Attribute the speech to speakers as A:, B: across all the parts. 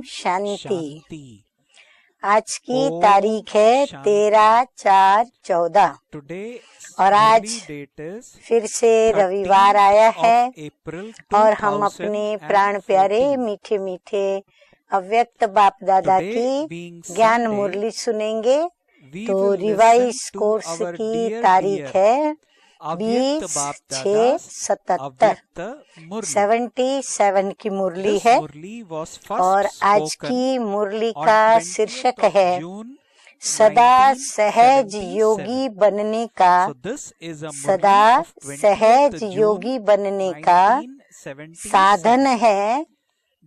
A: शांति। आज की तारीख है 13/4/14 और आज फिर से रविवार आया है और हम अपने प्राण प्यारे मीठे मीठे अव्यक्त बाप दादा की ज्ञान मुरली सुनेंगे। तो रिवाइज कोर्स की तारीख है 20/6/77 77 की मुरली है और आज की मुरली का शीर्षक है सदा सहज योगी बनने का। सदा सहज योगी बनने का साधन है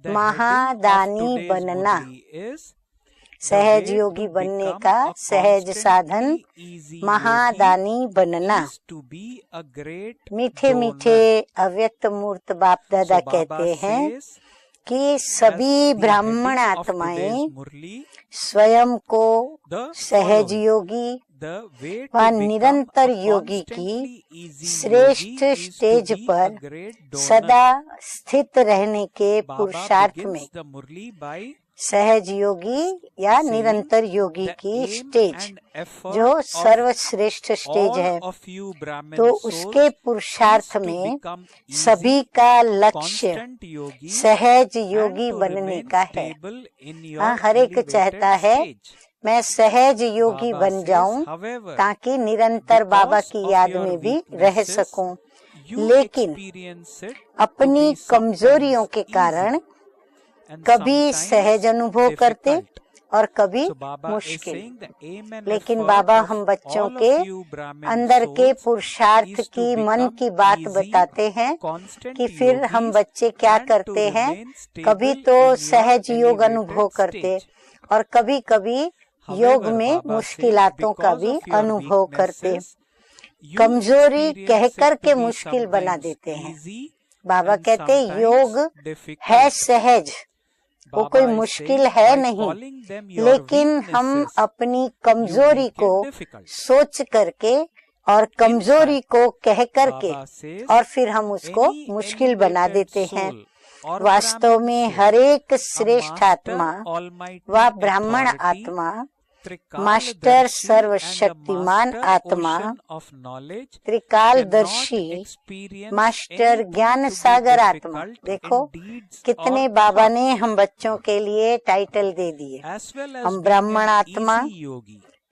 A: महादानी बनना। सहज योगी बनने का सहज साधन महादानी बनना। मीठे मीठे अव्यक्त मूर्त बाप दादा कहते हैं कि सभी ब्राह्मण आत्माएं स्वयं को सहज योगी व निरंतर योगी की श्रेष्ठ स्टेज पर सदा स्थित रहने के पुरुषार्थ में सहज योगी या निरंतर योगी की स्टेज जो सर्वश्रेष्ठ स्टेज है, तो उसके पुरुषार्थ में सभी का लक्ष्य सहज योगी बनने का है। हर एक चाहता है मैं सहज योगी बन जाऊं ताकि निरंतर बाबा की याद में भी रह सकूं, लेकिन अपनी कमजोरियों के कारण कभी सहज अनुभव करते और कभी मुश्किल। लेकिन बाबा हम बच्चों के अंदर के पुरुषार्थ की मन की बात बताते हैं कि फिर हम बच्चे क्या करते हैं, कभी तो सहज योग अनुभव करते और कभी कभी योग में मुश्किलातों का भी अनुभव करते। कमजोरी कहकर के मुश्किल बना देते हैं। बाबा कहते योग है सहज, वो कोई मुश्किल है नहीं, लेकिन हम अपनी कमजोरी को सोच करके और कमजोरी को कह करके और फिर हम उसको मुश्किल बना देते हैं। वास्तव में हर एक श्रेष्ठ आत्मा व ब्राह्मण आत्मा, मास्टर सर्वशक्तिमान आत्मा, त्रिकालदर्शी मास्टर ज्ञान सागर आत्मा। देखो कितने बाबा ने हम बच्चों के लिए टाइटल दे दिए। हम ब्राह्मण आत्मा,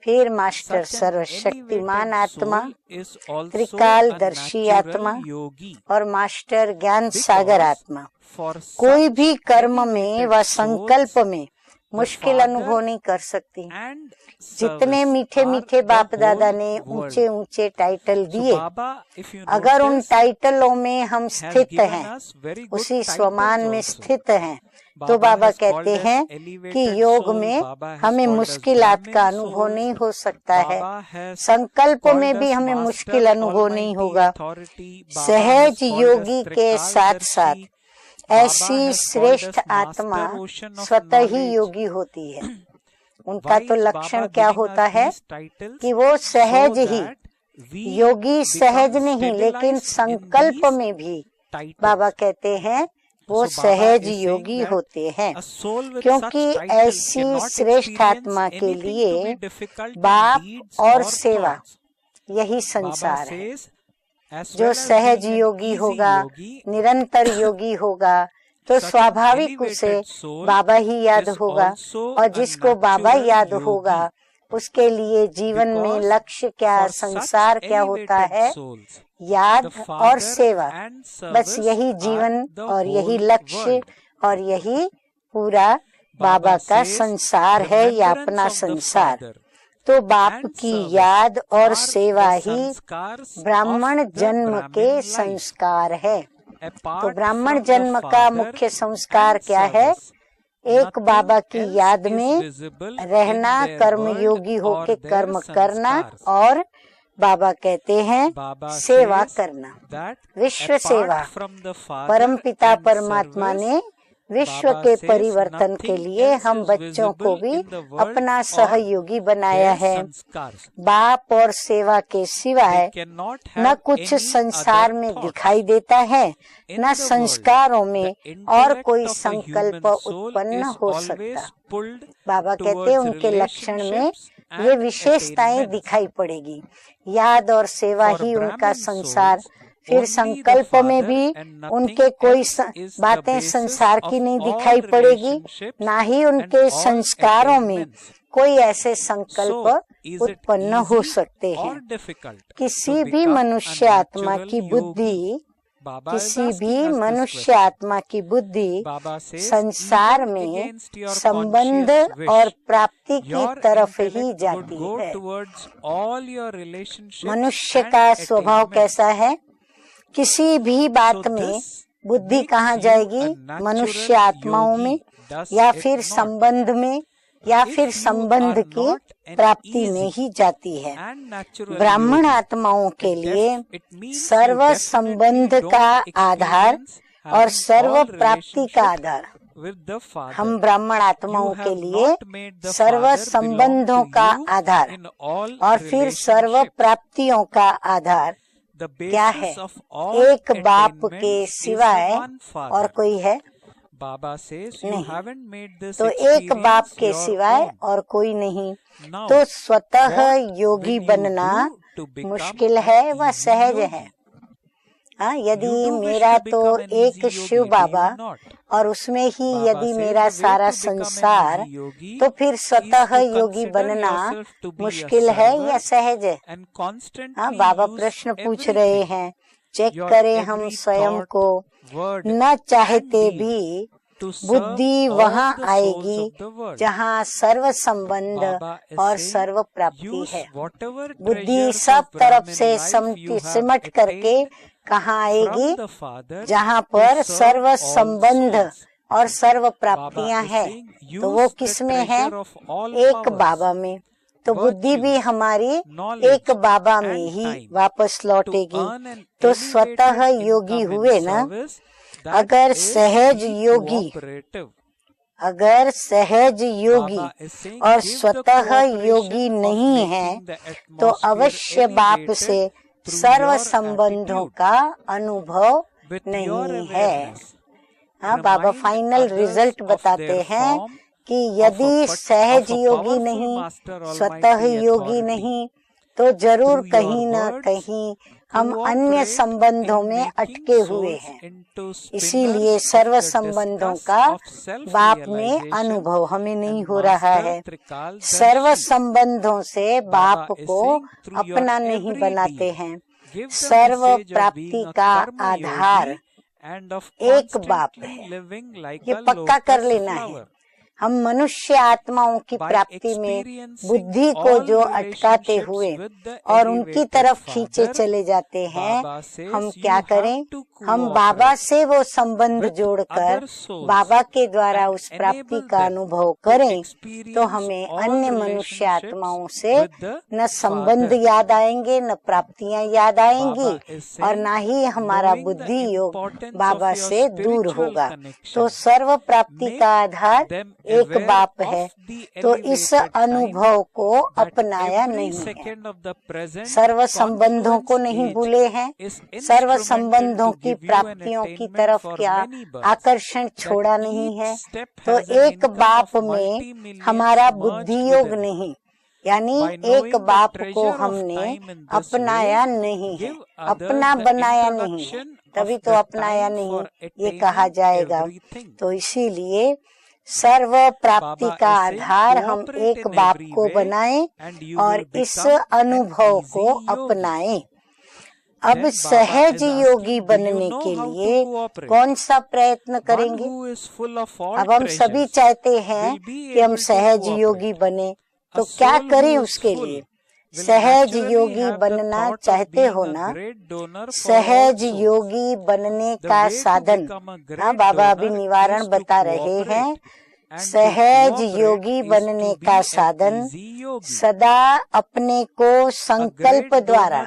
A: फिर मास्टर सर्वशक्तिमान आत्मा, त्रिकालदर्शी आत्मा और मास्टर ज्ञान सागर आत्मा। कोई भी कर्म में व संकल्प में मुश्किल अनुभव नहीं कर सकती। जितने मीठे मीठे बाप दादा ने ऊंचे ऊंचे टाइटल दिए, अगर उन टाइटलों में हम स्थित हैं, उसी स्वमान में स्थित हैं, तो बाबा कहते हैं कि योग में हमें मुश्किलात का अनुभव नहीं हो सकता है, संकल्प में भी हमें मुश्किल अनुभव नहीं होगा। सहज योगी के साथ साथ ऐसी श्रेष्ठ आत्मा स्वतः ही योगी होती है। उनका तो लक्षण क्या होता है कि वो सहज ही योगी, सहज नहीं लेकिन संकल्प में भी बाबा कहते हैं वो सहज योगी होते हैं, क्योंकि ऐसी श्रेष्ठ आत्मा के लिए बाप और सेवा यही संसार है। जो सहज योगी होगा, निरंतर योगी होगा, तो स्वाभाविक उसे बाबा ही याद होगा, और जिसको बाबा याद होगा उसके लिए जीवन में लक्ष्य क्या, संसार क्या होता है, याद और सेवा। बस यही जीवन और यही लक्ष्य और यही पूरा बाबा का संसार है या अपना संसार। तो बाप की याद और सेवा ही ब्राह्मण जन्म के संस्कार है। तो ब्राह्मण जन्म का मुख्य संस्कार क्या है? एक बाबा की याद में रहना, कर्म योगी होके कर्म करना और बाबा कहते हैं सेवा करना, विश्व सेवा। परम पिता परमात्मा ने विश्व के परिवर्तन के लिए हम बच्चों को भी अपना सहयोगी बनाया है। बाप और सेवा के सिवाय न कुछ संसार में दिखाई देता है, न संस्कारों में और कोई संकल्प उत्पन्न हो सकता। बाबा कहते हैं उनके लक्षण में ये विशेषताएं दिखाई पड़ेगी। याद और सेवा ही उनका संसार। फिर संकल्प में भी उनके कोई बातें संसार की नहीं दिखाई पड़ेगी, ना ही उनके संस्कारों में कोई ऐसे संकल्प उत्पन्न हो सकते हैं। किसी भी मनुष्य आत्मा की बुद्धि संसार में संबंध और प्राप्ति की तरफ ही जाती है। मनुष्य का स्वभाव कैसा है? किसी भी बात में बुद्धि कहाँ जाएगी? मनुष्य आत्माओं में, या फिर संबंध में, या फिर संबंध की प्राप्ति में ही जाती है। ब्राह्मण आत्माओं के लिए सर्व संबंध का आधार और सर्व प्राप्ति का आधार, हम ब्राह्मण आत्माओं के लिए सर्व संबंधों का आधार और फिर सर्व प्राप्तियों का आधार क्या है? एक बाप के सिवाय और कोई है नहीं। तो एक बाप के सिवाय और कोई नहीं। तो स्वतः योगी बनना मुश्किल है व सहज है। यदि मेरा तो एक शिव बाबा और उसमें ही यदि मेरा सारा संसार, तो फिर स्वतः योगी बनना मुश्किल है या सहज है? बाबा प्रश्न पूछ रहे हैं। चेक करें हम स्वयं को। न चाहते भी बुद्धि वहाँ आएगी जहाँ सर्व संबंध और सर्व प्राप्ति है। बुद्धि सब तरफ से सिमट करके कहाँ आएगी? जहाँ पर सर्व संबंध और सर्व प्राप्तियां हैं। तो वो किस में है? एक बाबा में। तो बुद्धि भी हमारी एक बाबा में ही वापस लौटेगी। तो स्वतः योगी हुए ना। अगर सहज योगी और स्वतः योगी नहीं है, तो अवश्य बाप से सर्व संबंधों का अनुभव नहीं है। बाबा फाइनल रिजल्ट बताते हैं कि यदि सहज योगी नहीं, स्वतः योगी नहीं, तो जरूर कहीं न कहीं हम अन्य संबंधों में अटके हुए हैं। इसीलिए सर्व संबंधों का बाप में अनुभव हमें नहीं हो रहा है। सर्व संबंधों से बाप को अपना नहीं बनाते हैं। सर्व प्राप्ति का आधार एक बाप है, ये पक्का कर लेना है। हम मनुष्य आत्माओं की प्राप्ति में बुद्धि को जो अटकाते हुए और उनकी तरफ खींचे चले जाते हैं, हम क्या करें? हम बाबा से वो संबंध जोड़कर बाबा के द्वारा उस प्राप्ति का अनुभव करें, तो हमें अन्य मनुष्य आत्माओं से न संबंध याद आएंगे, न प्राप्तियां याद आएंगी, और न ही हमारा बुद्धि योग बाबा से दूर होगा। तो सर्व प्राप्ति का आधार एक बाप है। तो इस अनुभव को अपनाया नहीं है। सर्व संबंधों को नहीं भूले हैं। सर्व संबंधों की प्राप्तियों की तरफ क्या आकर्षण छोड़ा नहीं है। तो एक बाप में हमारा बुद्धि योग नहीं, यानी एक बाप को हमने अपनाया नहीं है, अपना बनाया नहीं है, तभी तो अपनाया नहीं ये कहा जाएगा। तो इसीलिए सर्व प्राप्ति का आधार हम एक बाप को बनाएं और इस अनुभव को अपनाएं। अब सहज योगी बनने के लिए कौन सा प्रयत्न करेंगे? अब हम सभी चाहते हैं कि हम सहज योगी बने, तो क्या करें उसके लिए? सहज योगी बनना चाहते हो ना? सहज योगी बनने का साधन, बाबा अभी निवारण बता रहे हैं सहज योगी बनने का साधन सदा अपने को संकल्प द्वारा,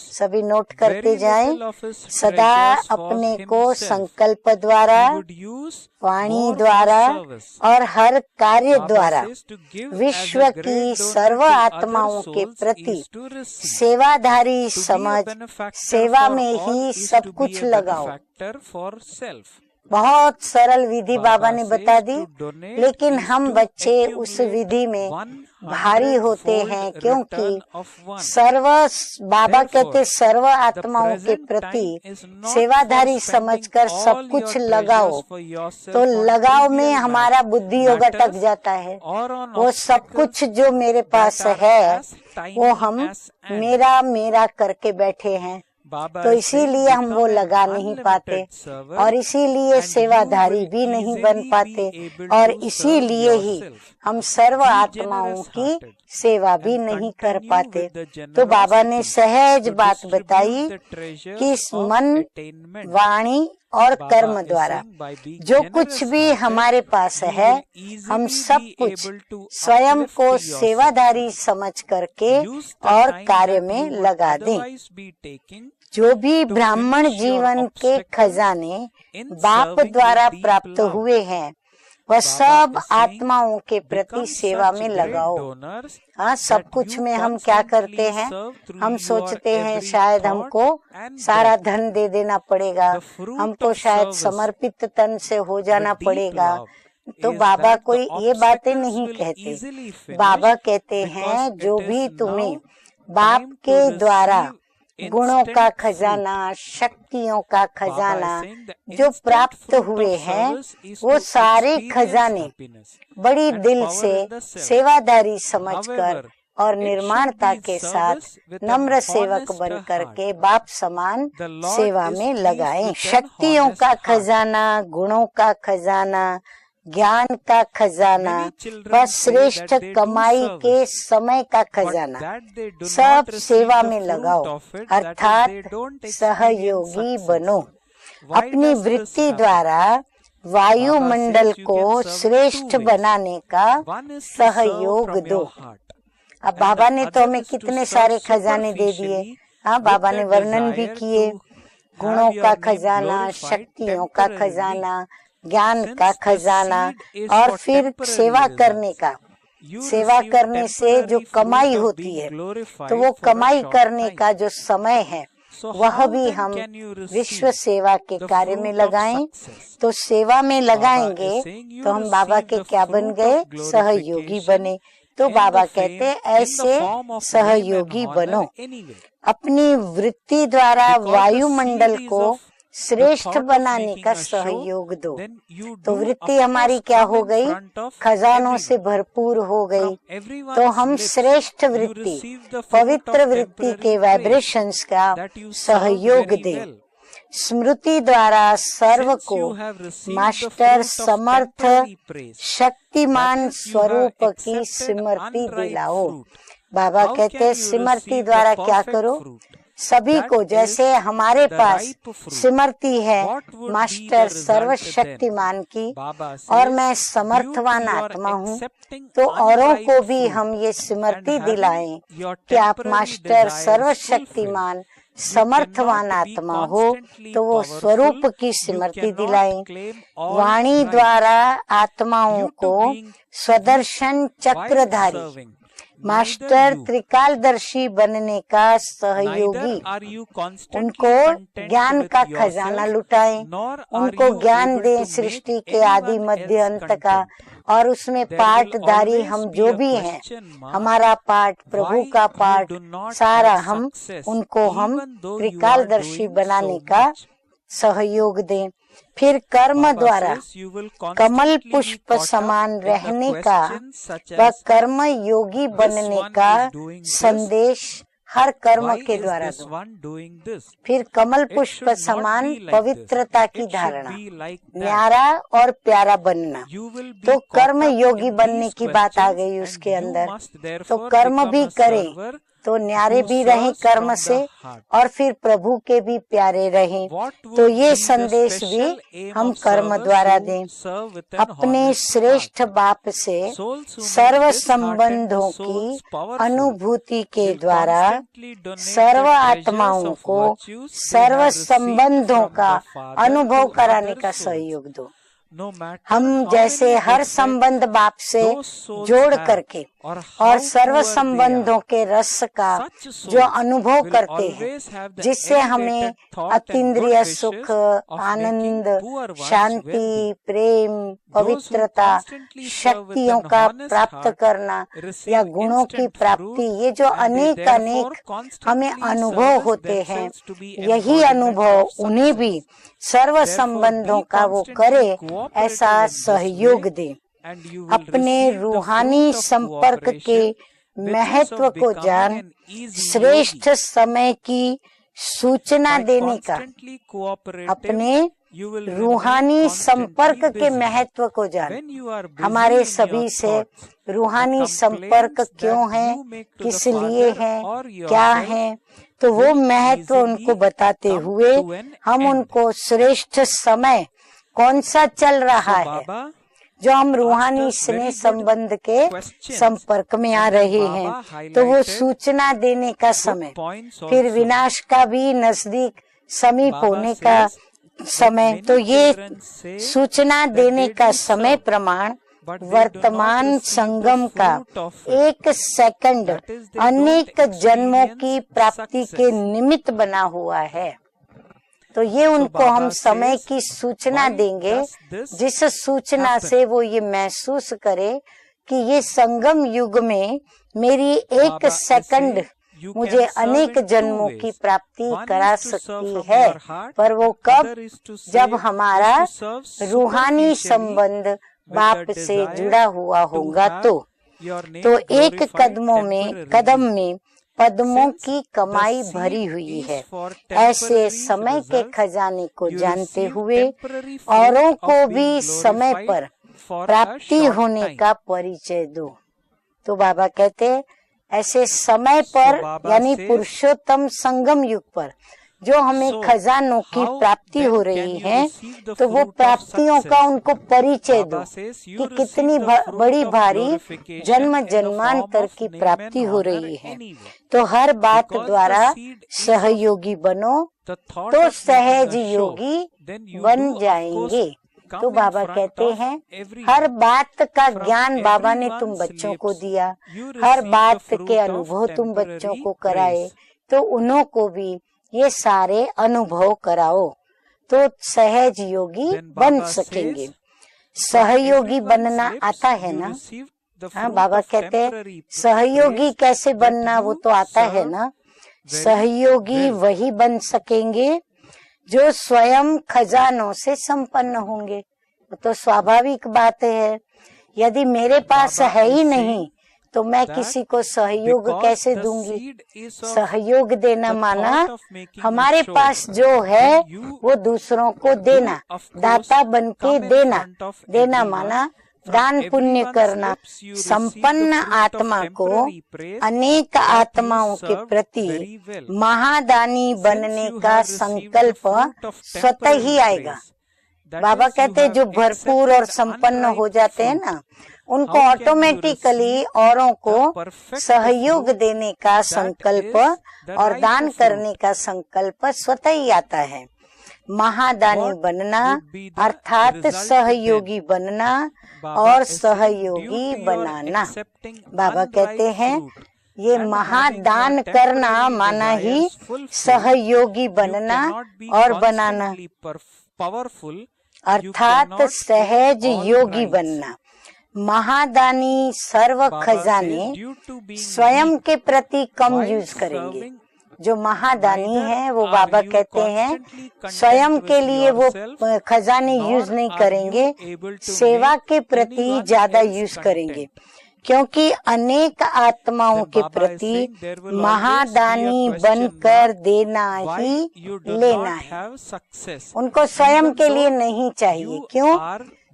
A: सभी नोट करते जाएं, सदा अपने को संकल्प द्वारा, वाणी द्वारा और हर कार्य द्वारा विश्व की सर्व आत्माओं के प्रति सेवाधारी समझ, सेवा में ही सब कुछ लगाओ। बहुत सरल विधि बाबा ने बता दी, लेकिन हम बच्चे उस विधि में भारी होते हैं, क्योंकि बाबा कहते सर्व आत्माओं के प्रति सेवाधारी समझकर सब कुछ लगाओ। तो लगाव में हमारा बुद्धि योग अटक जाता है। वो सब कुछ जो मेरे पास है वो हम मेरा मेरा करके बैठे हैं, तो इसीलिए हम वो लगा नहीं पाते और इसीलिए सेवाधारी भी नहीं बन पाते और इसीलिए ही हम सर्व आत्माओं की सेवा भी नहीं कर पाते। तो बाबा ने सहज बात बताई कि इस मन, वाणी और कर्म द्वारा जो कुछ भी हमारे पास है, हम सब कुछ स्वयं को सेवाधारी समझ करके और कार्य में लगा दें। जो भी ब्राह्मण जीवन के खजाने बाप द्वारा प्राप्त हुए हैं, वह सब आत्माओं के प्रति सेवा में लगाओ। हाँ, सब कुछ में हम क्या करते हैं, हम सोचते हैं शायद हमको सारा धन दे देना पड़ेगा, हमको शायद समर्पित तन से हो जाना पड़ेगा। तो बाबा कोई ये बातें नहीं कहते। बाबा कहते हैं जो भी तुम्हें बाप के द्वारा गुणों का खजाना, शक्तियों का खजाना जो प्राप्त हुए हैं, वो सारे खजाने बड़ी दिल से सेवादारी समझकर और निर्माणता के साथ नम्र सेवक बन करके बाप समान सेवा में लगाएं। शक्तियों का खजाना, गुणों का खजाना, ज्ञान का खजाना व श्रेष्ठ कमाई के समय का खजाना सब सेवा में लगाओ, अर्थात सहयोगी बनो। अपनी वृत्ति द्वारा वायुमंडल को श्रेष्ठ बनाने का सहयोग दो। अब बाबा ने तो हमें कितने सारे खजाने दे दिए। हाँ, बाबा ने वर्णन भी किए, गुणों का खजाना, शक्तियों का खजाना, ज्ञान का खजाना और फिर सेवा करने का। सेवा करने से जो कमाई होती है, तो वो कमाई करने का जो समय है वह भी हम विश्व सेवा के कार्य में लगाएं। तो सेवा में लगाएंगे तो हम बाबा के क्या बन गए, सहयोगी बने। तो बाबा कहते ऐसे सहयोगी बनो। अपनी वृत्ति द्वारा वायुमंडल को श्रेष्ठ बनाने का सहयोग दो। तो वृत्ति हमारी क्या हो गई, खजानों से भरपूर हो गई। तो हम श्रेष्ठ वृत्ति, पवित्र वृत्ति के वाइब्रेशंस का सहयोग दें। स्मृति द्वारा सर्व को मास्टर समर्थ शक्तिमान स्वरूप की स्मृति दिलाओ। बाबा कहते स्मृति द्वारा क्या करो, सभी को, जैसे हमारे पास स्मृति है मास्टर सर्वशक्तिमान की और मैं समर्थवान आत्मा हूँ, तो औरों को भी हम ये स्मृति दिलाएं कि आप मास्टर सर्वशक्तिमान समर्थवान आत्मा हो, तो वो स्वरूप की स्मृति दिलाएं। वाणी द्वारा आत्माओं को स्वदर्शन चक्रधारी मास्टर त्रिकालदर्शी बनने का सहयोगी, उनको ज्ञान का खजाना लुटाएं, उनको ज्ञान दें सृष्टि के आदि मध्य अंत का, और उसमें पाठधारी हम जो भी हैं, हमारा पाठ, प्रभु का पाठ, सारा हम उनको हम त्रिकालदर्शी बनाने का सहयोग दें। फिर कर्म द्वारा कमल पुष्प समान रहने का व कर्म योगी बनने का संदेश हर कर्म के द्वारा दो। फिर कमल पुष्प समान पवित्रता की धारणा, न्यारा और प्यारा बनना। तो कर्म योगी बनने की बात आ गई उसके अंदर। तो कर्म भी करें तो न्यारे भी रहें कर्म से और फिर प्रभु के भी प्यारे रहें। तो ये संदेश भी हम कर्म द्वारा दें। अपने श्रेष्ठ बाप से सर्व संबंधों की अनुभूति के द्वारा सर्व आत्माओं को सर्व संबंधों का अनुभव कराने का सहयोग दो। हम जैसे हर संबंध बाप से जोड़ करके और सर्व संबंधों के रस का जो अनुभव करते हैं, जिससे हमें अतीन्द्रिय सुख, आनंद, शांति, प्रेम, पवित्रता, शक्तियों का प्राप्त करना या गुणों की प्राप्ति, ये जो अनेक हमें अनुभव होते हैं, यही अनुभव उन्हें भी सर्व संबंधों का वो करे, ऐसा सहयोग दे। अपने रूहानी संपर्क के महत्व को जान श्रेष्ठ समय की सूचना देने का, अपने रूहानी संपर्क के महत्व को जान। हमारे सभी से रूहानी संपर्क क्यों है, किस लिए है, क्या है, तो वो महत्व उनको बताते हुए हम उनको श्रेष्ठ समय कौन सा चल रहा है, जो हम रूहानी स्नेह संबंध के संपर्क में आ रहे हैं, तो वो सूचना देने का समय, फिर विनाश का भी नजदीक समीप होने का समय, तो ये सूचना देने का समय प्रमाण वर्तमान संगम का एक सेकंड अनेक जन्मों की प्राप्ति के निमित्त बना हुआ है। तो ये उनको हम समय की सूचना देंगे, जिस सूचना से वो ये महसूस करे कि ये संगम युग में मेरी एक सेकंड मुझे अनेक जन्मों की प्राप्ति करा सकती है। पर वो कब? जब हमारा रूहानी संबंध बाप से जुड़ा हुआ होगा। तो एक कदम में पद्मों की कमाई भरी हुई है। ऐसे समय के खजाने को जानते हुए औरों को भी समय पर प्राप्ति होने का परिचय दो। तो बाबा कहते ऐसे समय पर, यानी पुरुषोत्तम संगम युग पर जो हमें खजानों की प्राप्ति हो रही है, तो वो प्राप्तियों का उनको परिचय दो कि कितनी बड़ी भारी जन्म जन्मांतर की प्राप्ति हो रही है। तो हर बात द्वारा सहयोगी बनो तो सहज योगी बन जाएंगे। तो बाबा कहते हैं हर बात का ज्ञान बाबा ने तुम बच्चों को दिया, हर बात के अनुभव तुम बच्चों को कराए, तो उन्हों को भी ये सारे अनुभव कराओ, तो सहज योगी बन सकेंगे। सहयोगी बनना आता है ना? हाँ, बाबा कहते हैं सहयोगी कैसे बनना, वो तो आता है ना। सहयोगी वही बन सकेंगे जो स्वयं खजानों से संपन्न होंगे। तो स्वाभाविक बात है, यदि मेरे पास है ही नहीं तो मैं किसी को सहयोग कैसे दूंगी। सहयोग देना माना हमारे पास जो है वो दूसरों को देना, दाता बनके देना माना दान पुण्य करना। संपन्न आत्मा को अनेक आत्माओं के प्रति महादानी बनने का संकल्प स्वतः ही आएगा। बाबा कहते हैं जो भरपूर और संपन्न हो जाते हैं ना, उनको ऑटोमेटिकली औरों को सहयोग देने का संकल्प और दान करने का संकल्प स्वतः ही आता है। महादानी बनना अर्थात सहयोगी बनना और सहयोगी बनाना। बाबा कहते हैं ये महादान करना माना ही सहयोगी बनना और बनाना, अर्थात सहज योगी बनना। महादानी सर्व खजाने स्वयं के प्रति कम यूज करेंगे। जो महादानी है वो बाबा कहते हैं स्वयं के लिए वो खजाने यूज नहीं करेंगे, सेवा के प्रति ज्यादा यूज करेंगे, क्योंकि अनेक आत्माओं के प्रति महादानी बनकर देना ही लेना है। उनको स्वयं के लिए नहीं चाहिए। क्यों?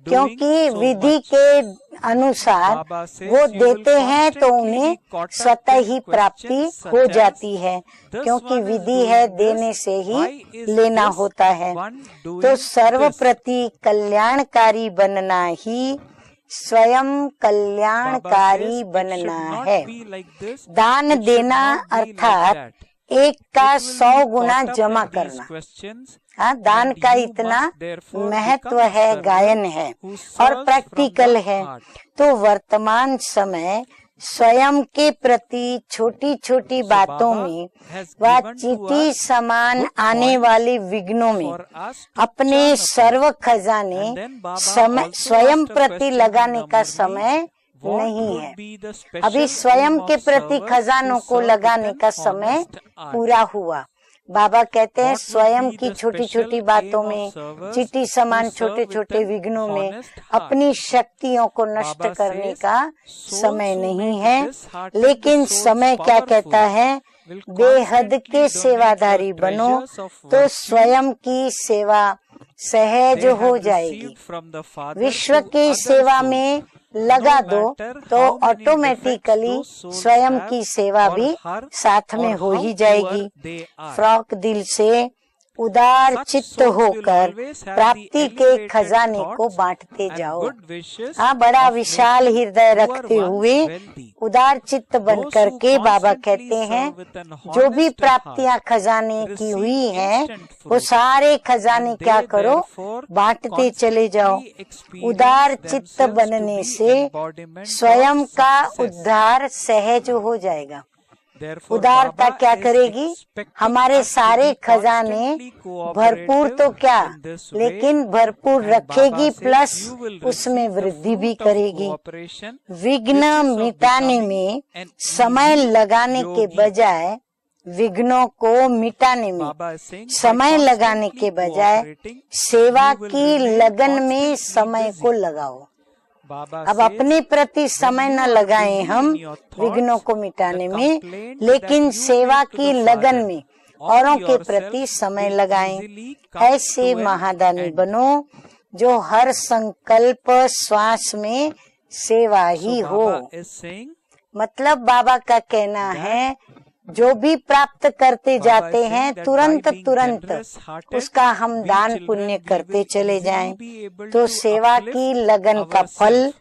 A: क्योंकि विधि के अनुसार वो देते हैं तो उन्हें स्वतः ही प्राप्ति हो जाती है, क्योंकि विधि है देने से ही लेना होता है। तो सर्वप्रति कल्याणकारी बनना ही स्वयं कल्याणकारी बनना है। दान देना अर्थात 1 का 100 गुना जमा करना। हाँ, दान का इतना महत्व है, गायन है और प्रैक्टिकल है। तो वर्तमान समय स्वयं के प्रति छोटी छोटी बातों में व चींटी समान आने वाले विघ्नों में अपने सर्व खजाने स्वयं प्रति लगाने का समय नहीं है। अभी स्वयं के प्रति खजानों को लगाने का समय पूरा हुआ। बाबा कहते हैं स्वयं की छोटी छोटी बातों में, चींटी समान छोटे छोटे विघ्नों में अपनी शक्तियों को नष्ट करने का समय नहीं है। लेकिन समय क्या कहता है? बेहद के सेवाधारी बनो तो स्वयं की सेवा सहज हो जाएगी। विश्व की सेवा में लगा दो तो ऑटोमेटिकली स्वयं की सेवा भी साथ में हो ही जाएगी। फ्रॉक दिल से उदार चित्त होकर प्राप्ति के खजाने को बांटते जाओ। हाँ, बड़ा विशाल हृदय रखते हुए उदार चित्त बन करके बाबा कहते हैं जो भी प्राप्तियां खजाने की हुई हैं वो सारे खजाने क्या करो, बांटते चले जाओ। उदार चित्त बनने से स्वयं का उद्धार सहज हो जाएगा। उदारता क्या करेगी? हमारे सारे खजाने भरपूर तो क्या, लेकिन भरपूर रखेगी, प्लस उसमें वृद्धि भी करेगी। विघ्न मिटाने में समय लगाने के बजाय, विघ्नों को मिटाने में समय लगाने के बजाय सेवा की लगन में समय को लगाओ। अब अपने प्रति समय न लगाएं हम विघ्नों को मिटाने में, लेकिन सेवा की लगन में औरों के प्रति समय लगाएं। ऐसे महादानी बनो जो हर संकल्प श्वास में सेवा ही हो। मतलब बाबा का कहना है जो भी प्राप्त करते जाते हैं तुरंत उसका हम दान पुण्य करते चले जाएं, तो सेवा की लगन का फल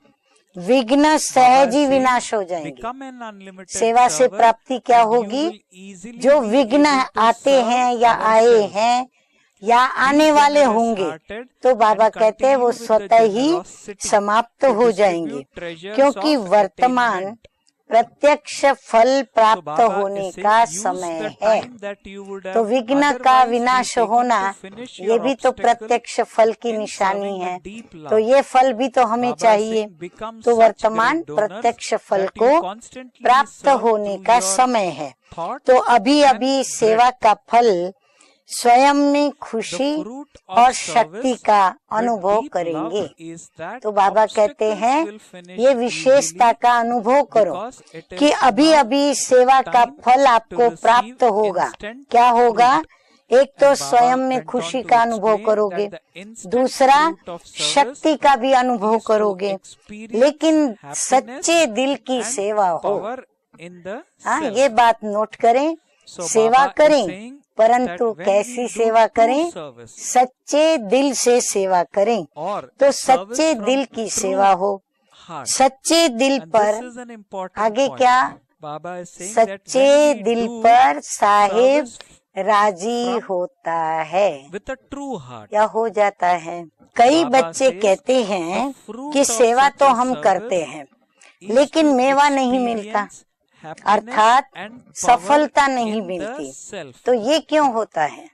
A: विघ्न सहज ही विनाश हो जाएंगे। सेवा से प्राप्ति क्या होगी? जो विघ्न आते हैं या आए हैं या आने वाले होंगे तो बाबा कहते हैं वो स्वतः ही समाप्त हो जाएंगे, क्योंकि वर्तमान प्रत्यक्ष फल प्राप्त होने का समय है। तो विघ्न का विनाश होना ये भी तो प्रत्यक्ष फल की निशानी है, तो ये फल भी तो हमें चाहिए। तो वर्तमान प्रत्यक्ष फल को प्राप्त होने का समय है। तो अभी अभी सेवा का फल स्वयं में खुशी और शक्ति का अनुभव करेंगे। तो बाबा कहते हैं ये विशेषता का अनुभव करो कि अभी अभी सेवा का फल आपको प्राप्त होगा। क्या होगा? एक तो स्वयं में खुशी का अनुभव करोगे, दूसरा शक्ति का भी अनुभव करोगे, लेकिन सच्चे दिल की सेवा हो। हाँ, ये बात नोट करें। सेवा करें, परंतु कैसी सेवा करें? सच्चे दिल से सेवा करें। तो सच्चे दिल की सेवा हो। सच्चे दिल पर आगे क्या? सच्चे दिल पर साहिब राजी होता है या हो जाता है। कई बच्चे कहते हैं कि सेवा तो हम करते हैं लेकिन मेवा नहीं मिलता, अर्थात सफलता नहीं मिलती। तो ये क्यों होता है?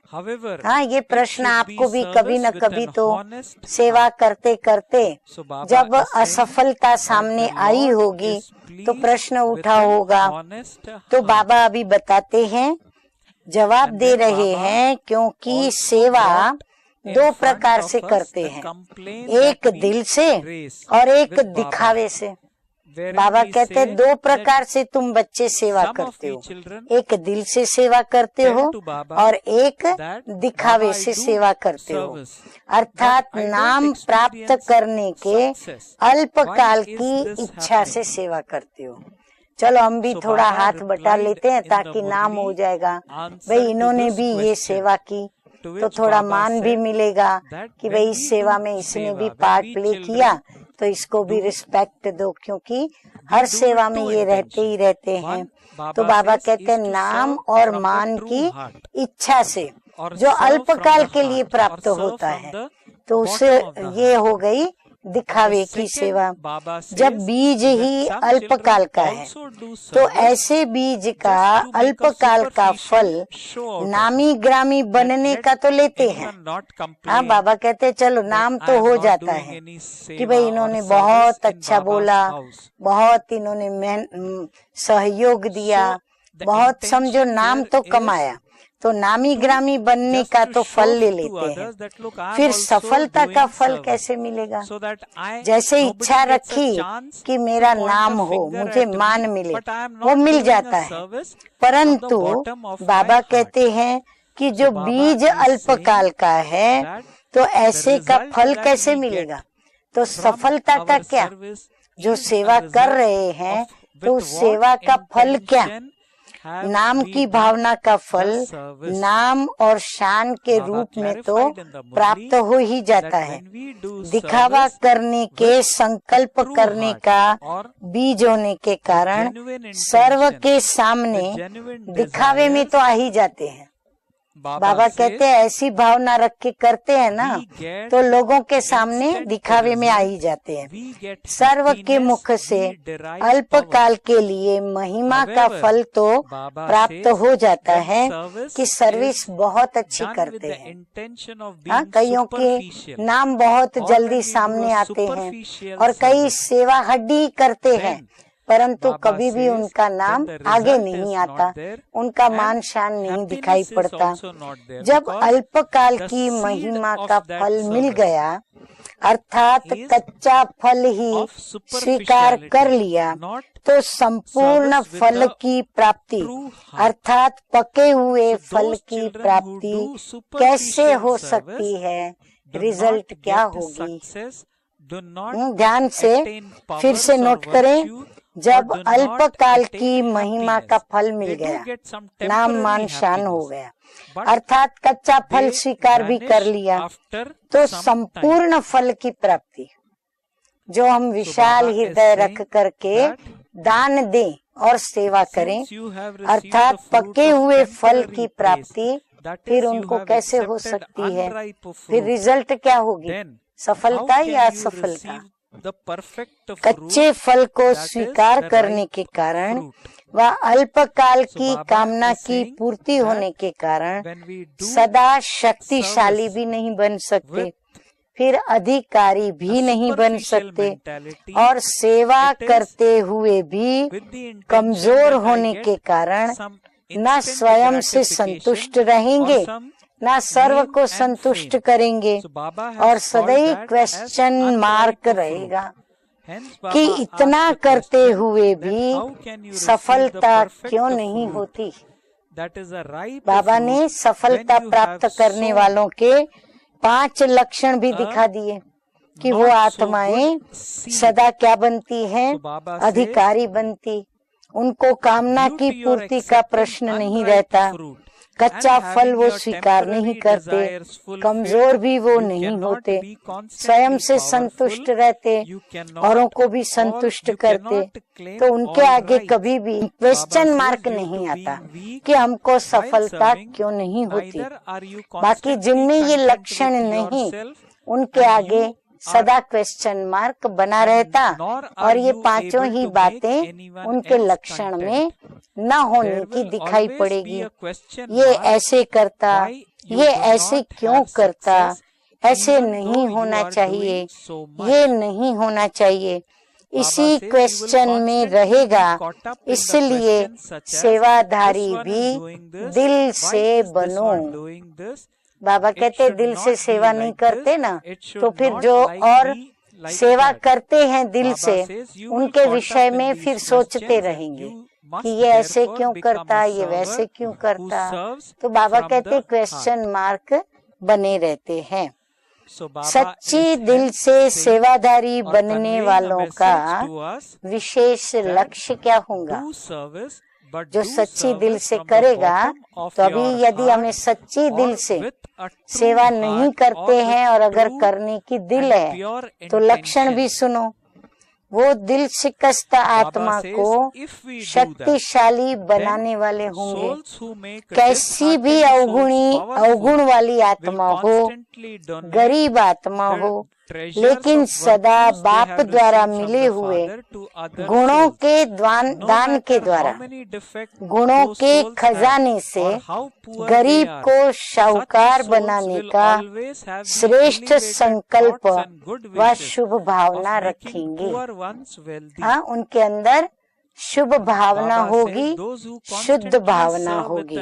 A: हाँ, ये प्रश्न आपको भी कभी न कभी तो सेवा करते करते जब असफलता सामने आई होगी तो प्रश्न उठा होगा। तो बाबा अभी बताते हैं, जवाब दे रहे हैं, क्योंकि सेवा 2 प्रकार से करते हैं, एक दिल से और एक दिखावे से। बाबा कहते हैं 2 प्रकार से तुम बच्चे सेवा करते हो, एक दिल से सेवा करते हो और एक दिखावे से सेवा करते हो, अर्थात नाम प्राप्त करने के अल्पकाल की इच्छा से सेवा करते हो। चलो हम भी थोड़ा हाथ बटा लेते हैं ताकि नाम हो जाएगा, भाई इन्होंने भी ये सेवा की तो थोड़ा मान भी मिलेगा कि भाई इस सेवा में इसने भी पार्ट प्ले किया तो इसको भी रिस्पेक्ट दो, क्योंकि हर सेवा में ये रहते ही रहते हैं। तो बाबा कहते हैं नाम और मान की इच्छा से जो अल्पकाल के लिए प्राप्त होता है, तो उससे ये हो गई दिखावे की सेवा। जब बीज ही अल्पकाल का है तो ऐसे बीज का अल्पकाल का फल नामी ग्रामी बनने का तो लेते हैं। हाँ, बाबा कहते हैं चलो नाम तो हो जाता है कि भाई इन्होंने बहुत अच्छा बोला, बहुत इन्होंने सहयोग दिया, बहुत समझो नाम तो कमाया, तो नामी ग्रामी बनने का तो फल ले लेते हैं। फिर सफलता का फल कैसे मिलेगा? जैसे इच्छा रखी कि मेरा नाम हो, मुझे मान मिले, वो मिल जाता है। परंतु बाबा कहते हैं कि जो बीज अल्पकाल का है तो ऐसे का फल कैसे मिलेगा? तो सफलता का क्या? जो सेवा कर रहे हैं तो उस सेवा का फल क्या? नाम की भावना का फल नाम और शान के रूप में तो प्राप्त हो ही जाता है। दिखावा करने के संकल्प करने का बीज होने के कारण सर्व के सामने दिखावे में तो आ ही जाते हैं। बाबा कहते हैं ऐसी भावना रख के करते हैं ना तो लोगों के सामने दिखावे में आ ही जाते हैं। सर्व के मुख से अल्पकाल के लिए महिमा का फल तो प्राप्त हो जाता है कि सर्विस बहुत अच्छी करते हैं। हाँ, कईयों के नाम बहुत जल्दी सामने आते हैं और कई सेवा हड्डी करते हैं, परंतु कभी भी उनका नाम आगे नहीं आता, उनका मान शान नहीं दिखाई पड़ता। जब अल्पकाल की महिमा का फल मिल गया, अर्थात कच्चा फल ही स्वीकार कर लिया, तो संपूर्ण फल की प्राप्ति अर्थात पके हुए फल की प्राप्ति कैसे हो सकती है? रिजल्ट क्या होगी? ध्यान से फिर से नोट करें। जब अल्पकाल की महिमा का फल मिल गया, नाम मान शान हो गया, अर्थात कच्चा फल स्वीकार भी कर लिया, तो संपूर्ण फल की प्राप्ति जो हम विशाल हृदय रख करके दान दें और सेवा करें, अर्थात पके हुए फल की प्राप्ति फिर उनको कैसे हो सकती है? फिर रिजल्ट क्या होगी? सफलता या असफलता? कच्चे फल को स्वीकार करने के कारण व अल्पकाल की कामना की पूर्ति होने के कारण सदा शक्तिशाली भी नहीं बन सकते, फिर अधिकारी भी नहीं बन सकते और सेवा करते हुए भी कमजोर होने के कारण न स्वयं से संतुष्ट रहेंगे ना सर्व को संतुष्ट करेंगे और सदैव क्वेश्चन मार्क रहेगा कि इतना करते हुए भी सफलता क्यों नहीं होती। बाबा ने सफलता प्राप्त करने वालों के 5 लक्षण भी दिखा दिए कि वो आत्माएं सदा क्या बनती हैं? अधिकारी बनती। उनको कामना की पूर्ति का प्रश्न नहीं रहता, कच्चा फल वो स्वीकार नहीं करते, कमजोर भी वो नहीं होते, स्वयं से संतुष्ट रहते, औरों को भी संतुष्ट करते, तो उनके आगे कभी भी क्वेश्चन मार्क नहीं आता कि हमको सफलता क्यों नहीं होती। बाकी जिनमें ये लक्षण नहीं, उनके आगे सदा क्वेश्चन मार्क बना रहता और ये 5 ही बातें उनके लक्षण में न होने की दिखाई पड़ेगी। ये ऐसे करता, ये ऐसे क्यों करता, ऐसे नहीं होना चाहिए, ये नहीं होना चाहिए, इसी क्वेश्चन में रहेगा। इसलिए सेवाधारी भी दिल से बनो। बाबा कहते दिल से सेवा नहीं करते ना, तो फिर जो और सेवा करते हैं दिल से, उनके विषय में फिर सोचते रहेंगे कि ये ऐसे क्यों करता, ये वैसे क्यों करता। तो बाबा कहते क्वेश्चन मार्क बने रहते हैं। सच्ची दिल से सेवादारी बनने वालों का विशेष लक्ष्य क्या होगा? जो सच्ची दिल से करेगा, तो अभी यदि हमें सच्ची दिल से सेवा नहीं करते हैं और अगर करने की दिल है तो लक्षण भी सुनो। वो दिल शिकस्त आत्मा को शक्तिशाली बनाने वाले होंगे। कैसी भी अवगुण वाली आत्मा हो, गरीब आत्मा हो, लेकिन सदा बाप द्वारा मिले हुए गुणों के दान के द्वारा, गुणों के खजाने से गरीब को शाहूकार बनाने का श्रेष्ठ संकल्प व शुभ भावना रखेंगे। हाँ, उनके अंदर शुभ भावना होगी, शुद्ध भावना होगी।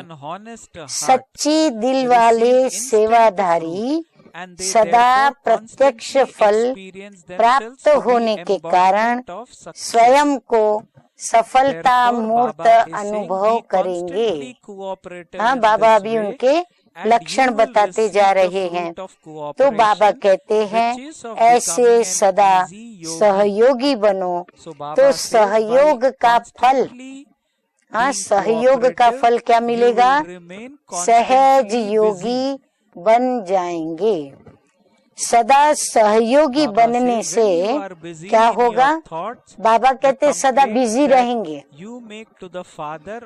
A: सच्ची दिल वाले सेवाधारी सदा प्रत्यक्ष फल प्राप्त होने के कारण स्वयं को सफलता मूर्त अनुभव करेंगे। हाँ, बाबा अभी उनके लक्षण बताते जा रहे हैं। तो बाबा कहते हैं ऐसे सदा सहयोगी बनो। तो सहयोग का फल, हाँ, सहयोग का फल क्या मिलेगा? सहज योगी बन जाएंगे। सदा सहयोगी बनने से क्या होगा? बाबा कहते सदा बिजी रहेंगे।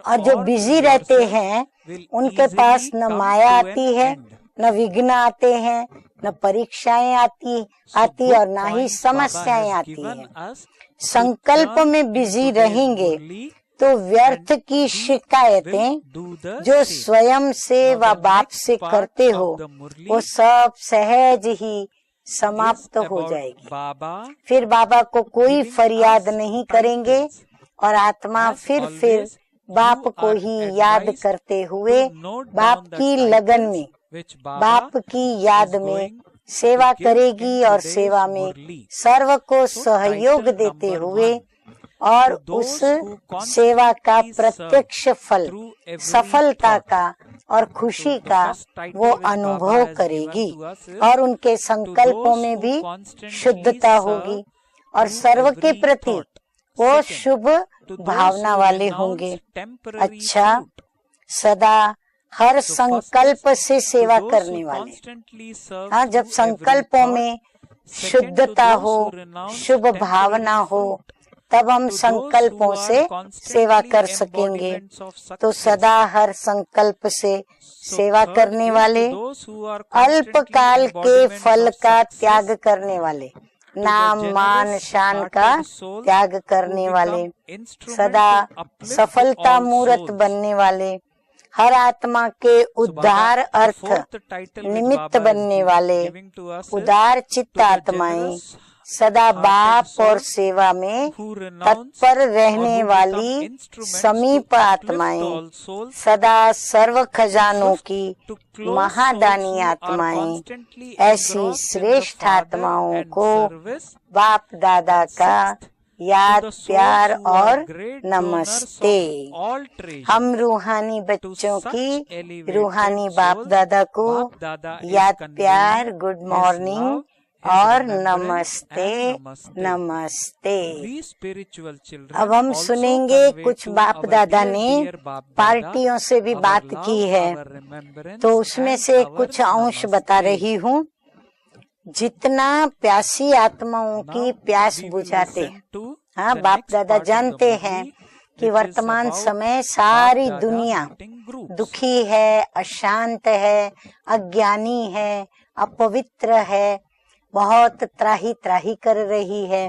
A: और जो बिजी रहते हैं उनके पास न माया आती है, न विघ्न आते हैं, न परीक्षाएं आती और न ही समस्याएं आती है। संकल्प में बिजी रहेंगे तो व्यर्थ की शिकायतें जो स्वयं से व बाप से करते हो, वो सब सहज ही समाप्त हो जाएगी। फिर बाबा को कोई फरियाद नहीं करेंगे और आत्मा फिर बाप को ही याद करते हुए बाप की लगन में, बाप की याद में सेवा करेगी और सेवा में सर्व को सहयोग देते हुए और उस सेवा का प्रत्यक्ष फल, सफलता का और खुशी का वो अनुभव करेगी। और उनके संकल्पों में भी शुद्धता होगी और सर्व के प्रति वो शुभ भावना वाले होंगे। अच्छा, सदा हर संकल्प से सेवा करने वाले। हाँ, जब संकल्पों में शुद्धता हो, शुभ भावना हो, तब हम संकल्पों से सेवा कर सकेंगे। तो सदा हर संकल्प से सेवा करने वाले, अल्प काल के फल का त्याग करने वाले, नाम मान शान का त्याग करने वाले, सदा सफलता मूर्त बनने वाले, हर आत्मा के उद्धार अर्थ निमित्त बनने वाले उदार चित्त आत्माएं, सदा बाप और सेवा में तत्पर रहने वाली समीप आत्माएं, सदा सर्व खजानों की महादानी आत्माएं, ऐसी श्रेष्ठ आत्माओं को बाप दादा का याद प्यार और नमस्ते। हम रूहानी बच्चों की रूहानी बाप दादा को याद प्यार, गुड मॉर्निंग और नमस्ते नमस्ते। अब हम सुनेंगे कुछ बाप दादा ने पार्टियों से भी बात की है, तो उसमें से कुछ अंश बता रही हूँ। जितना प्यासी आत्माओं की प्यास बुझाते हैं, हाँ, बाप दादा जानते हैं कि वर्तमान समय सारी दुनिया दुखी है, अशांत है, अज्ञानी है, अपवित्र है, बहुत त्राही त्राही कर रही है।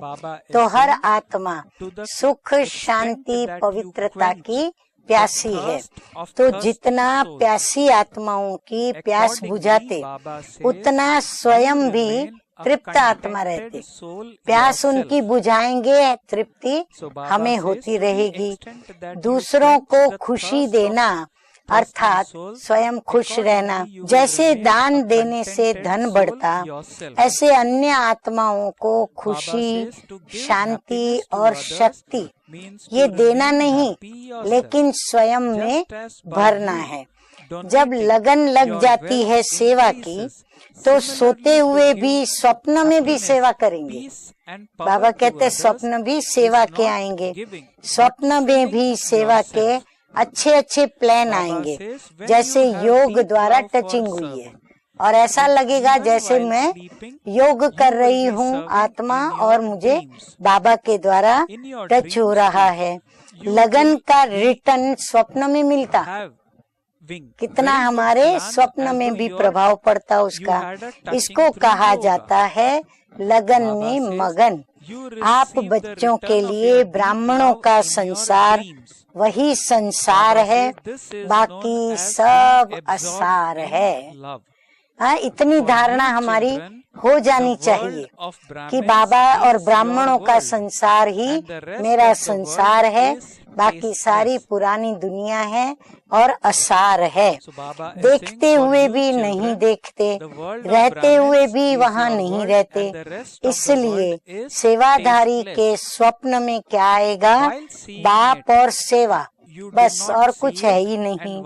A: तो हर आत्मा सुख शांति पवित्रता की प्यासी है। तो जितना प्यासी आत्माओं की प्यास बुझाते, उतना स्वयं भी तृप्त आत्मा रहते। प्यास उनकी बुझाएंगे, तृप्ति हमें होती रहेगी। दूसरों को खुशी देना अर्थात स्वयं खुश रहना। जैसे दान देने से धन बढ़ता, ऐसे अन्य आत्माओं को खुशी, शांति और शक्ति ये देना नहीं, लेकिन स्वयं में भरना है। जब लगन लग जाती है सेवा की, तो सोते हुए भी स्वप्न में भी सेवा करेंगे। बाबा कहते हैं स्वप्न भी सेवा के आएंगे, स्वप्न में भी सेवा के अच्छे अच्छे प्लान आएंगे। जैसे योग द्वारा टचिंग हुई है और ऐसा लगेगा जैसे मैं योग कर रही हूँ आत्मा और मुझे बाबा के द्वारा टच हो रहा है। लगन का रिटर्न स्वप्न में मिलता, कितना हमारे स्वप्न में भी प्रभाव पड़ता उसका। इसको कहा जाता है लगन में मगन। आप बच्चों के लिए ब्राह्मणों का संसार वही संसार है, बाकी सब असार है। हाँ, इतनी धारणा हमारी हो जानी चाहिए कि बाबा और ब्राह्मणों का संसार ही मेरा संसार है, बाकी सारी पुरानी दुनिया है और असार है। देखते हुए भी नहीं देखते, रहते हुए भी वहाँ नहीं रहते। इसलिए सेवाधारी के स्वप्न में क्या आएगा? बाप और सेवा, बस और कुछ है ही नहीं।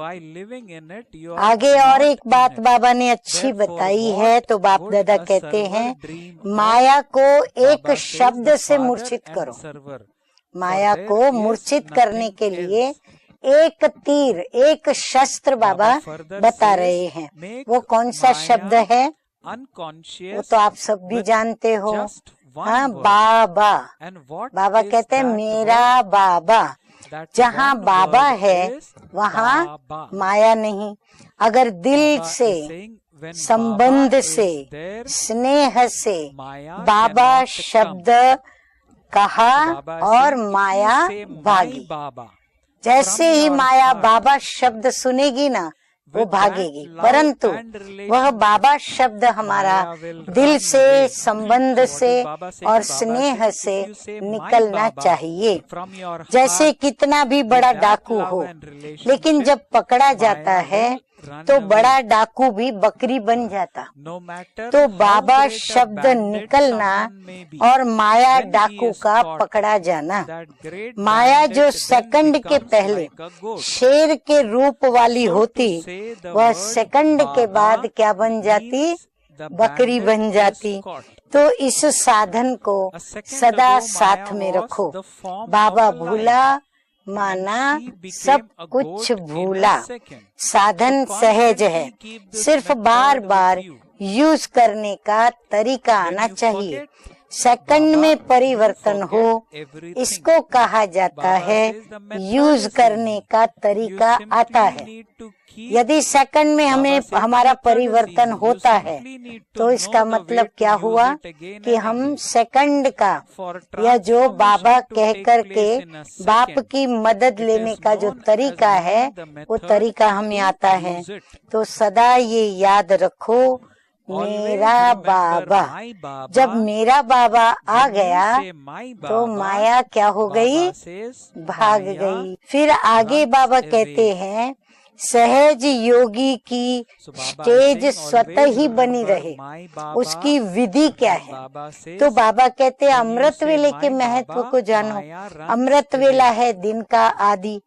A: आगे और एक बात बाबा ने अच्छी बताई है, तो बाप दादा कहते हैं माया को एक शब्द से मूर्छित करो। माया को मूर्छित करने के लिए एक तीर, एक शस्त्र बाबा बता रहे हैं। वो कौन सा शब्द है? वो तो आप सब भी जानते हो। हाँ, बाबा। बाबा कहते हैं मेरा बाबा। जहाँ बाबा है वहाँ माया नहीं। अगर दिल से, संबंध से, स्नेह से बाबा शब्द कहा और माया भागी। जैसे ही माया बाबा शब्द सुनेगी ना, वो भागेगी। परंतु वह बाबा शब्द हमारा दिल से, संबंध से और स्नेह से निकलना चाहिए। जैसे कितना भी बड़ा डाकू हो, लेकिन जब पकड़ा जाता है तो बड़ा डाकू भी बकरी बन जाता। तो बाबा शब्द निकलना और माया डाकू का पकड़ा जाना। माया जो सेकंड के पहले शेर के रूप वाली होती, वह सेकंड के बाद क्या बन जाती? बकरी बन जाती। तो इस साधन को सदा साथ में रखो। बाबा भूला माना सब कुछ भूला। साधन सहज है, सिर्फ बार बार यूज करने का तरीका आना चाहिए। सेकंड में परिवर्तन हो, इसको कहा जाता है यूज करने का तरीका आता है। यदि सेकंड में हमारा परिवर्तन होता है, तो इसका मतलब क्या हुआ कि हम सेकंड का या जो बाबा कह कर के बाप की मदद लेने का जो तरीका है, वो तरीका हमें आता है। तो सदा ये याद रखो, मेरा बाबा। जब मेरा बाबा आ गया तो माया क्या हो गई? भाग गई। फिर आगे बाबा कहते हैं सहज योगी की स्टेज स्वतः ही बनी रहे, उसकी विधि क्या है? तो बाबा कहते हैं अमृत वेले के महत्व को जानो। अमृत वेला है दिन का आदि।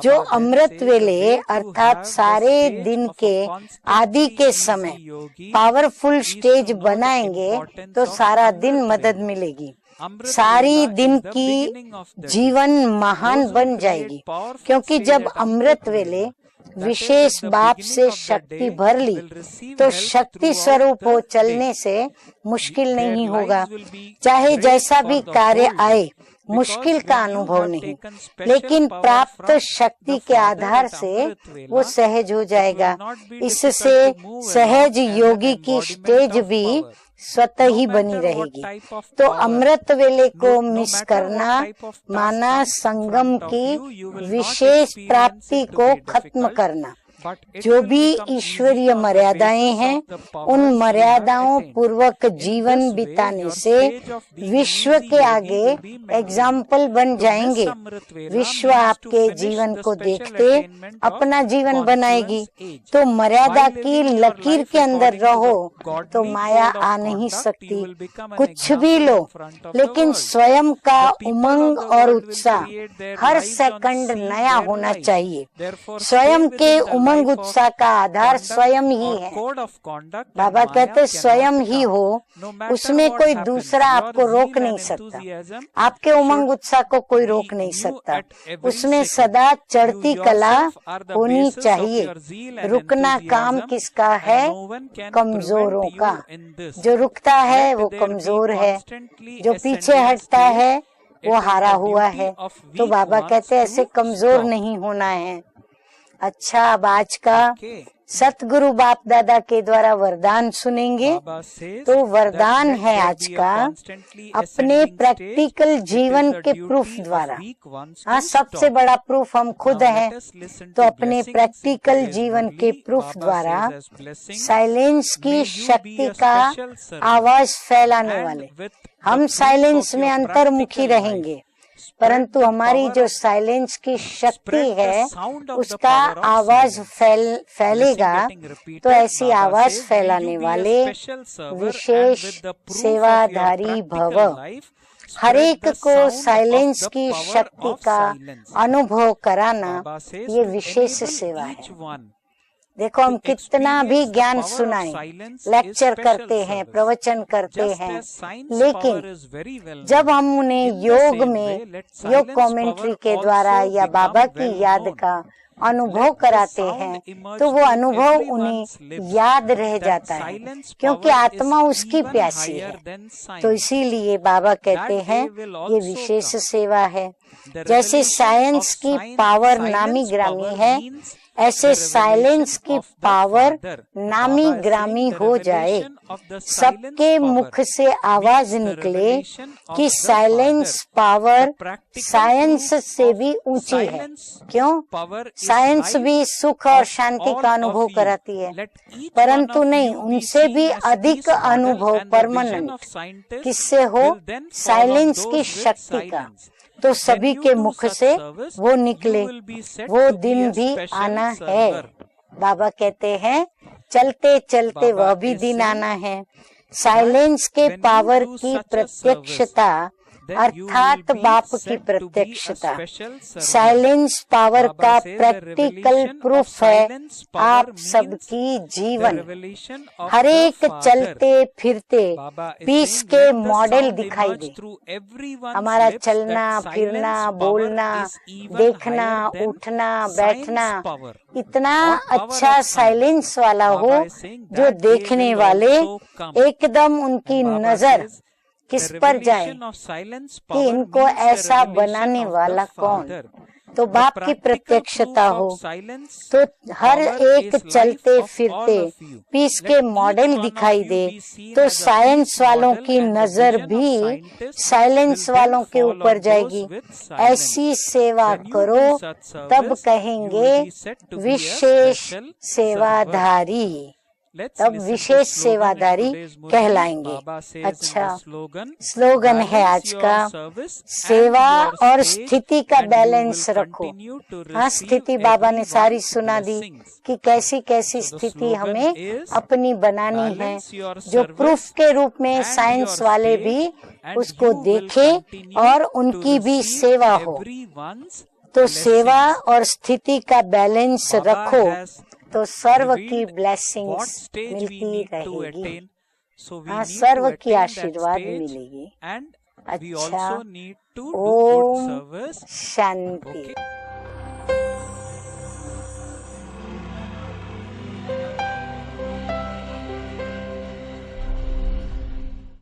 A: जो अमृत वेले अर्थात सारे दिन के आदि के समय पावरफुल स्टेज बनाएंगे तो सारा दिन मदद मिलेगी। सारी दिन की जीवन महान बन जाएगी, क्योंकि जब अमृत वेले विशेष बाप से शक्ति भर ली तो शक्ति स्वरूप हो चलने से मुश्किल नहीं होगा। चाहे जैसा भी कार्य आए, मुश्किल का अनुभव नहीं, लेकिन प्राप्त शक्ति के आधार से वो सहज हो जाएगा। इससे सहज योगी की स्टेज भी स्वतः ही बनी रहेगी। तो अमृत वेले को मिस करना माना संगम की विशेष प्राप्ति को खत्म करना। जो भी ईश्वरीय मर्यादाएं हैं, उन मर्यादाओं पूर्वक जीवन बिताने से विश्व के आगे एग्जाम्पल बन जाएंगे। विश्व आपके जीवन को देखते अपना जीवन बनाएगी। तो मर्यादा की लकीर के अंदर रहो तो माया आ नहीं सकती। कुछ भी लो, लेकिन स्वयं का उमंग और उत्साह हर सेकंड नया होना चाहिए। स्वयं के उमंग उत्साह का आधार स्वयं ही है। बाबा कहते स्वयं ही हो, उसमें कोई दूसरा आपको रोक नहीं सकता। आपके उमंग उत्साह को कोई रोक नहीं सकता। उसमें सदा चढ़ती कला होनी चाहिए। रुकना काम किसका है? कमजोरों का। जो रुकता है वो कमजोर है, जो पीछे हटता है वो हारा हुआ है। तो बाबा कहते ऐसे कमजोर नहीं होना है। अच्छा, अब आज का सतगुरु बाप दादा के द्वारा वरदान सुनेंगे। तो वरदान है आज का, अपने प्रैक्टिकल जीवन के प्रूफ द्वारा। हाँ, सबसे बड़ा प्रूफ हम खुद हैं। तो अपने प्रैक्टिकल जीवन के प्रूफ द्वारा साइलेंस की शक्ति का आवाज फैलाने वाले हम साइलेंस में अंतर्मुखी रहेंगे, परंतु हमारी जो साइलेंस की शक्ति है उसका आवाज फैलेगा। तो ऐसी आवाज फैलाने वाले विशेष सेवाधारी भव। हर एक को साइलेंस की शक्ति का अनुभव कराना ये विशेष सेवा है। देखो, हम कितना भी ज्ञान सुनाएं, लेक्चर करते हैं, प्रवचन करते हैं, लेकिन जब हम उन्हें योग में, योग कमेंट्री के द्वारा या बाबा की याद का अनुभव कराते हैं, तो वो अनुभव उन्हें याद रह जाता है, क्योंकि आत्मा उसकी प्यासी है। तो इसीलिए बाबा कहते हैं ये विशेष सेवा है। जैसे साइंस की पावर नामी ग्रामी है, ऐसे साइलेंस की पावर नामी ग्रामी हो जाए। सबके मुख से आवाज निकले कि साइलेंस पावर साइंस से भी ऊंची है। क्यों? साइंस भी सुख और शांति का अनुभव कराती है, परंतु नहीं, उनसे भी अधिक अनुभव परमानेंट किससे हो? साइलेंस की शक्ति का। तो सभी के मुख से वो निकले, वो दिन भी आना है। बाबा कहते हैं चलते चलते वह भी दिन आना है। साइलेंस के पावर की प्रत्यक्षता अर्थात बाप की प्रत्यक्षता साइलेंस पावर का प्रैक्टिकल प्रूफ है आप सबकी जीवन। हर एक चलते फिरते पीस के मॉडल दिखाई दे। हमारा चलना फिरना, बोलना, देखना, उठना, बैठना इतना अच्छा साइलेंस वाला हो जो देखने वाले एकदम उनकी नजर किस पर जाए कि इनको ऐसा बनाने वाला कौन। तो बाप की प्रत्यक्षता हो। तो हर एक चलते फिरते पीस के मॉडल दिखाई दे। तो साइंस वालों की नजर भी साइलेंस वालों के ऊपर जाएगी। ऐसी सेवा करो तब कहेंगे विशेष सेवाधारी, तब विशेष सेवादारी कहलाएंगे। अच्छा, स्लोगन है आज का, सेवा और स्थिति का बैलेंस रखो। हाँ, स्थिति बाबा ने सारी सुना दी कि कैसी कैसी स्थिति हमें अपनी बनानी है, जो प्रूफ के रूप में साइंस वाले भी उसको देखे और उनकी भी सेवा हो। तो सेवा और स्थिति का बैलेंस रखो तो सर्व की ब्लेसिंग्स मिलती रहेगी। हाँ, सर्व की आशीर्वाद मिलेगी। अच्छा, ओम शांति।